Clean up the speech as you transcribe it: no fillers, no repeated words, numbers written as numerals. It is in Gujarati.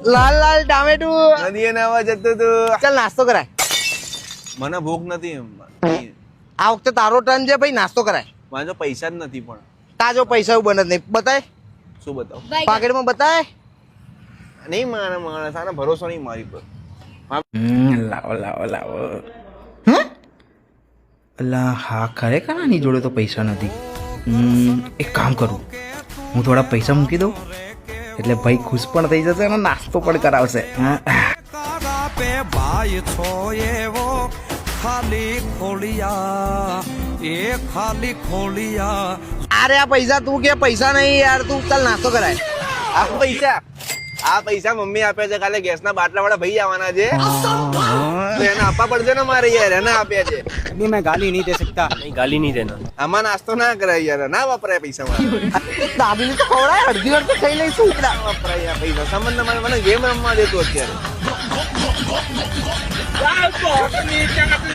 લાલ લાલ ટામેટું નદીએ નાવા જતો તું. ચાલ નાસ્તો કરાય. મને ભૂખ નથી. આ વખતે તારો ટર્ન છે ભાઈ, નાસ્તો કરાય. મારે જો પૈસા જ નથી પણ. તાજો પૈસા એવું બને જ નહીં. બતાય શું બતાવું? પાકેટમાં બતાય. નહીં માણસ આને ભરોસો નહીં મારી પર. લાવો લાવો લાવો. અલા હા ખરેખર આની જોડે તો પૈસા નથી. એક કામ કરું, હું થોડા પૈસા મૂકી દઉં એટલે ભાઈ ખુશ પણ થઈ જશે અને નાસ્તો પણ કરાવશે. ભાઈ છો એવો ખાલી ખોલિયા એ ખાલી ખોલિયા. અરે આ પૈસા તું કે પૈસા નહીં યાર, તું ચાલ નાસ્તો કરાય. આ પૈસા મમ્મી આપે છે. કાલે ગેસ ના બાટલા વાળા ભાઈ આવવાના છે, તો એને આપવા પડશે ને મારે યાર. એને આપ્યા છે. अभी मैं गाली नहीं दे सकता. नहीं गाली नहीं देना. આમાં નાસ્તો ના કરાય યાર, ના વપરાય પૈસા મારા. દાબીને તો ખવડાય, અડધી વાર તો ખાઈ લઈશું. ના વપરાય યાર પૈસા. સંબંધ મને ગેમ રમવા દેતો અત્યારે.